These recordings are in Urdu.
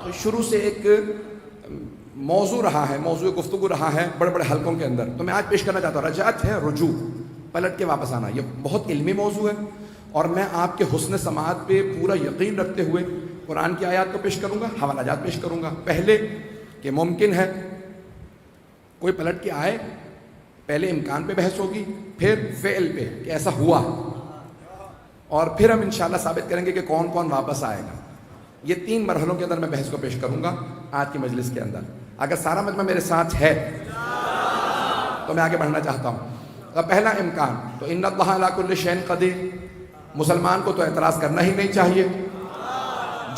تو شروع سے ایک موضوع رہا ہے، موضوع گفتگو رہا ہے بڑے بڑے حلقوں کے اندر، تو میں آج پیش کرنا چاہتا ہوں۔ رجعت ہے رجوع، پلٹ کے واپس آنا۔ یہ بہت علمی موضوع ہے اور میں آپ کے حسن سماعت پہ پورا یقین رکھتے ہوئے قرآن کی آیات کو پیش کروں گا، حوالہ جات پیش کروں گا۔ پہلے کہ ممکن ہے کوئی پلٹ کے آئے، پہلے امکان پہ بحث ہوگی، پھر فعل پہ کہ ایسا ہوا، اور پھر ہم انشاءاللہ ثابت کریں گے کہ کون کون واپس آئے گا۔ یہ 3 مرحلوں کے اندر میں بحث کو پیش کروں گا آج کی مجلس کے اندر۔ اگر سارا مجمع میرے ساتھ ہے تو میں آگے بڑھنا چاہتا ہوں۔ تو پہلا امکان تو ان اللہ علی کل شیء قدیر، مسلمان کو تو اعتراض کرنا ہی نہیں چاہیے۔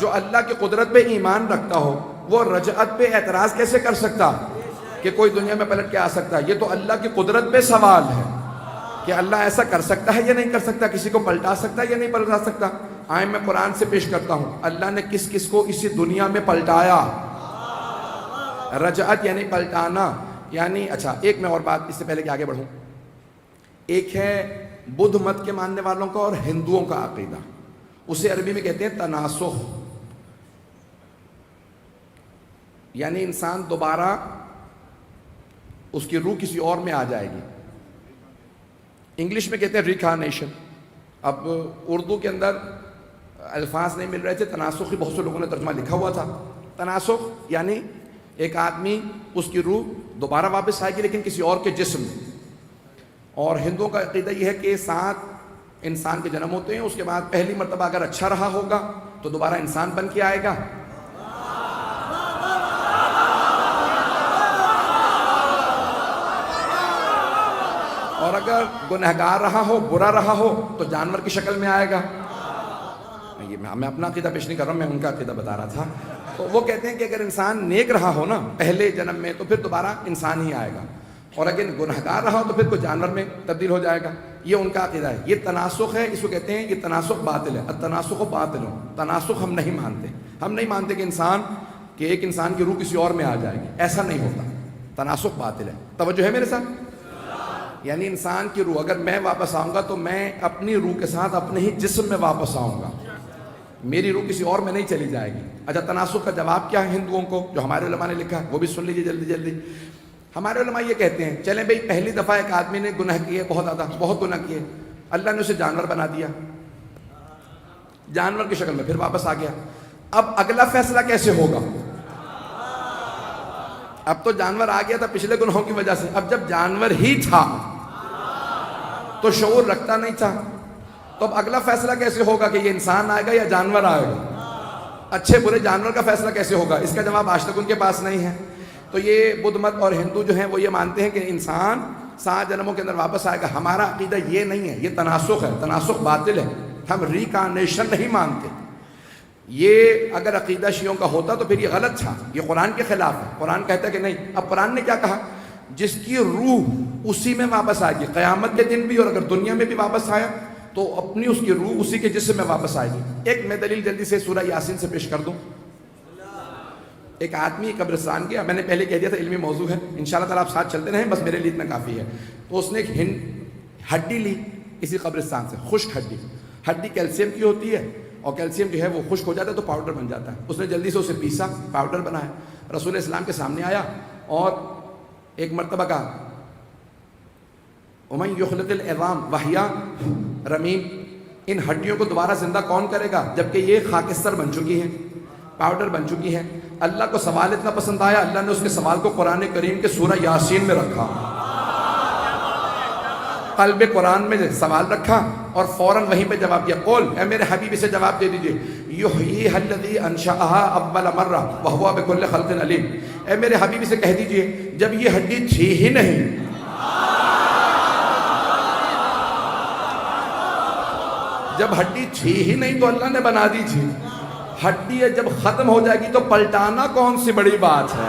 جو اللہ کی قدرت پہ ایمان رکھتا ہو وہ رجعت پہ اعتراض کیسے کر سکتا کہ کوئی دنیا میں پلٹ کے آ سکتا ہے؟ یہ تو اللہ کی قدرت پہ سوال ہے کہ اللہ ایسا کر سکتا ہے یا نہیں کر سکتا، کسی کو پلٹا سکتا ہے یا نہیں پلٹا سکتا۔ آئے میں قرآن سے پیش کرتا ہوں، اللہ نے کس کس کو اسی دنیا میں پلٹایا۔ رجعت یعنی پلٹانا، یعنی اچھا ایک میں اور بات اس سے پہلے کہ آگے بڑھوں، ایک ہے بدھ مت کے ماننے والوں کا اور ہندوؤں کا عقیدہ، اسے عربی میں کہتے ہیں تناسخ، یعنی انسان دوبارہ اس کی روح کسی اور میں آ جائے گی۔ انگلش میں کہتے ہیں ریکارنیشن۔ اب اردو کے اندر الفاظ نہیں مل رہے تھے، تناسخ ہی بہت سے لوگوں نے ترجمہ لکھا ہوا تھا۔ تناسخ یعنی ایک آدمی، اس کی روح دوبارہ واپس آئے گی لیکن کسی اور کے جسم میں۔ اور ہندوؤں کا عقیدہ یہ ہے کہ 7 انسان کے جنم ہوتے ہیں، اس کے بعد پہلی مرتبہ اگر اچھا رہا ہوگا تو دوبارہ انسان بن کے آئے گا، اور اگر گنہگار رہا ہو، برا رہا ہو تو جانور کی شکل میں آئے گا۔ یہ میں اپنا عقیدہ پیش نہیں کر رہا ہوں، میں ان کا عقیدہ بتا رہا تھا۔ تو وہ کہتے ہیں کہ اگر انسان نیک رہا ہو نا پہلے جنم میں تو پھر دوبارہ انسان ہی آئے گا، اور اگر گنہگار رہا ہو تو پھر کوئی جانور میں تبدیل ہو جائے گا۔ یہ ان کا عقیدہ ہے۔ یہ تناسخ ہے، اس کو کہتے ہیں یہ تناسخ باطل ہے۔ التناسخ باطل، تناسخ ہم نہیں مانتے۔ ہم نہیں مانتے کہ ایک انسان کی روح کسی اور میں آ جائے گی، ایسا نہیں ہوتا۔ تناسخ باطل ہے۔ توجہ ہے میرے ساتھ؟ یعنی انسان کی روح اگر میں واپس آؤں گا تو میں اپنی روح کے ساتھ اپنے ہی جسم میں واپس آؤں گا، میری روح کسی اور میں نہیں چلی جائے گی۔ اچھا تناسخ کا جواب کیا ہے ہندوؤں کو، جو ہمارے علماء نے لکھا ہے وہ بھی سن لیجیے جلدی جلدی۔ ہمارے علماء یہ کہتے ہیں چلیں بھئی پہلی دفعہ ایک آدمی نے گناہ کیے، بہت زیادہ، بہت گناہ کیے، اللہ نے اسے جانور بنا دیا، جانور کی شکل میں پھر واپس آ گیا۔ اب اگلا فیصلہ کیسے ہوگا؟ اب تو جانور آ گیا تھا پچھلے گناہوں کی وجہ سے، اب جب جانور ہی تھا تو شعور رکھتا نہیں تھا، تو اب اگلا فیصلہ کیسے ہوگا کہ یہ انسان آئے گا یا جانور آئے گا؟ اچھے برے جانور کا فیصلہ کیسے ہوگا؟ اس کا جواب آج تک ان کے پاس نہیں ہے۔ تو یہ بدھ مت اور ہندو جو ہیں وہ یہ مانتے ہیں کہ انسان 7 جنموں کے اندر واپس آئے گا۔ ہمارا عقیدہ یہ نہیں ہے، یہ تناسخ ہے، تناسخ باطل ہے، ہم ریکارنیشن نہیں مانتے۔ یہ اگر عقیدہ شیعوں کا ہوتا تو پھر یہ غلط تھا، یہ قرآن کے خلاف ہے۔ قرآن کہتا ہے کہ نہیں۔ اب قرآن نے کیا کہا؟ جس کی روح اسی میں واپس آئے گی، قیامت کے دن بھی، اور اگر دنیا میں بھی واپس آیا تو اپنی اس کی روح اسی کے جسم میں واپس آئے گی۔ ایک میں دلیل جلدی سے سورہ یاسین سے پیش کر دوں۔ ایک آدمی قبرستان گیا، میں نے پہلے کہہ دیا تھا علمی موضوع ہے، انشاءاللہ تعالیٰ آپ ساتھ چلتے رہیں، بس میرے لیے اتنا کافی ہے۔ تو اس نے ایک ہڈی لی اسی قبرستان سے، خشک ہڈی۔ ہڈی کیلشیم کی ہوتی ہے، اور کیلشیم جو ہے وہ خشک ہو جاتا ہے تو پاؤڈر بن جاتا ہے۔ اس نے جلدی سے اسے پیسا، پاؤڈر بنایا، رسول اسلام کے سامنے آیا اور ایک مرتبہ کہا وَمَن يُخْلِقِ الْعِظَامَ وَهِيَ رَمِيمٌ، ان ہڈیوں کو دوبارہ زندہ کون کرے گا جبکہ یہ خاکستر بن چکی ہیں، پاؤڈر بن چکی ہیں۔ اللہ کو سوال اتنا پسند آیا، اللہ نے اس کے سوال کو قرآن کریم کے سورہ یاسین میں رکھا، قلب قرآن میں سوال رکھا اور فوراً وہیں پہ جواب دیا۔ قول، اے میرے حبیب اسے جواب دے دیجئے، یحییھا الذی انشأھا اول مرہ وہو بکل خلق علیم، اے میرے حبیب اسے کہہ دیجئے جب یہ ہڈی تھی ہی نہیں، جب ہڈی تھی ہی نہیں تو اللہ نے بنا دی تھی۔ ہڈی جب ختم ہو جائے گی تو پلٹانا کون سی بڑی بات ہے؟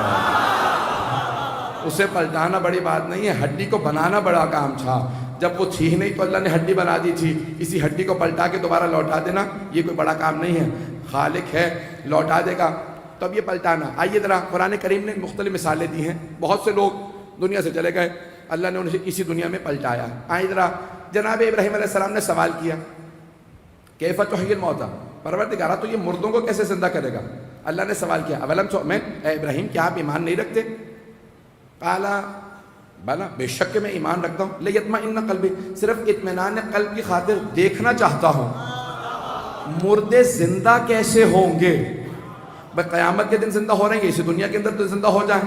اسے پلٹانا بڑی بات نہیں ہے، ہڈی کو بنانا بڑا کام تھا۔ جب وہ تھی ہی نہیں تو اللہ نے ہڈی بنا دی تھی، اسی ہڈی کو پلٹا کے دوبارہ لوٹا دینا یہ کوئی بڑا کام نہیں ہے۔ خالق ہے، لوٹا دے گا، تو اب یہ پلٹانا۔ آئیے ذرا قرآن کریم نے مختلف مثالیں دی ہیں، بہت سے لوگ دنیا سے چلے گئے، اللہ نے انہیں اسی دنیا میں پلٹایا۔ آئیے ذرا، جناب ابراہیم علیہ السلام نے سوال کیا کیف تحیی الموتیٰ، پروردگارہ تو یہ مردوں کو کیسے زندہ کرے گا؟ اللہ نے سوال کیا اولم تؤمن، اے ابراہیم کیا آپ ایمان نہیں رکھتے؟ قال بلا، بے شک کہ میں ایمان رکھتا ہوں، لیطمئن قلبی، صرف اطمینان قلب کی خاطر دیکھنا چاہتا ہوں مردے زندہ کیسے ہوں گے۔ بھائی قیامت کے دن زندہ ہو رہے ہیں، اسی دنیا کے اندر تو زندہ ہو جائیں،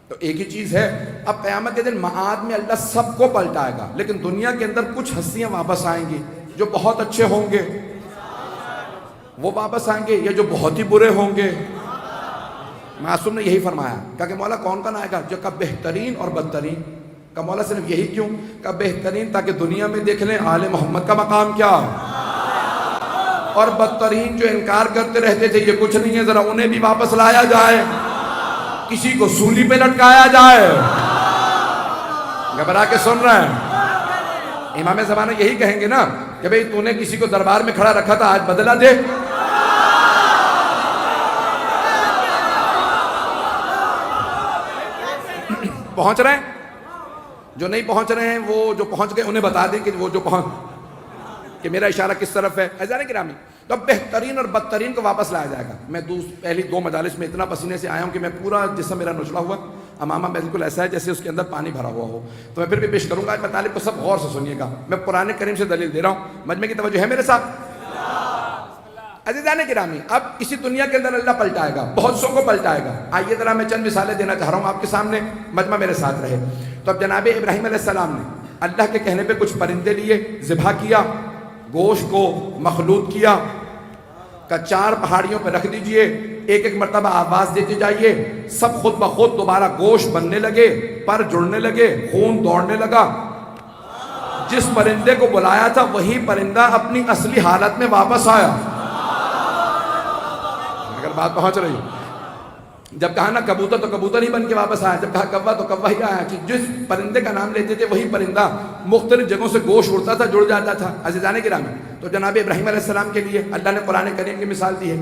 تو ایک ہی چیز ہے۔ اب قیامت کے دن معاد میں اللہ سب کو پلٹائے گا، لیکن دنیا کے اندر کچھ ہستیاں واپس آئیں گی جو بہت اچھے ہوں گے، وہ واپس آئیں گے، یا جو بہت ہی برے ہوں گے۔ معصوم نے یہی فرمایا، کہا کہ مولا کون کون آئے گا؟ جو کہا بہترین اور بدترین۔ کہا مولا صرف یہی کیوں؟ کہا بہترین تاکہ دنیا میں دیکھ لیں آل محمد کا مقام کیا ہے، اور بدترین جو انکار کرتے رہتے تھے یہ کچھ نہیں ہے، ذرا انہیں بھی واپس لایا جائے، کسی کو سولی پہ لٹکایا جائے۔ گھبرا کے سن رہے ہیں؟ امام زمانہ یہی کہیں گے نا کہ بھئی تو نے کسی کو دربار میں کھڑا رکھا تھا، آج بدلہ دے۔ پہنچ رہے ہیں؟ جو نہیں پہنچ رہے ہیں وہ جو پہنچ گئے انہیں بتا دیں کہ وہ جو کہ میرا اشارہ کس طرف ہے۔ عزیزان گرامی، تو بہترین اور بدترین کو واپس لایا جائے گا۔ میں پہلی 2 مجالس میں اتنا پسینے سے آیا ہوں کہ میں پورا جسم میرا نچلا ہوا، امامہ بالکل ایسا ہے جیسے اس کے اندر پانی بھرا ہوا ہو۔ تو میں پھر بھی پیش کروں گا، میں طالب کو سب غور سے سنیے گا، میں قرآن کریم سے دلیل دے رہا ہوں، مجمع کی توجہ ہے میرے ساتھ؟ عزیزان گرامی، اب اسی دنیا کے اندر اللہ پلٹائے گا، بہت سو کو پلٹائے گا۔ آئیے ذرا میں چند مثالیں دینا چاہ رہا ہوں آپ کے سامنے، مجمع میرے ساتھ رہے۔ تو اب جناب ابراہیم علیہ السلام نے اللہ کے کہنے پہ کچھ پرندے لیے، ذبح کیا، گوشت کو مخلوط کیا، کہ 4 پہاڑیوں پہ رکھ دیجئے، ایک ایک مرتبہ آواز دیتے جائیے، سب خود بخود دوبارہ گوشت بننے لگے، پر جڑنے لگے، خون دوڑنے لگا۔ جس پرندے کو بلایا تھا وہی پرندہ اپنی اصلی حالت میں واپس آیا۔ اگر بات پہنچ رہی، جب کہا نا کبوتر تو کبوتر ہی بن کے واپس آیا، جب کہا کوا تو کوا ہی آیا۔ جس پرندے کا نام لیتے تھے وہی پرندہ مختلف جگہوں سے گوشت اڑتا تھا، جڑ جاتا تھا۔ عزیزان گرامی، تو جناب ابراہیم علیہ السلام کے لیے اللہ نے قرآن کریم کی مثال دی ہے۔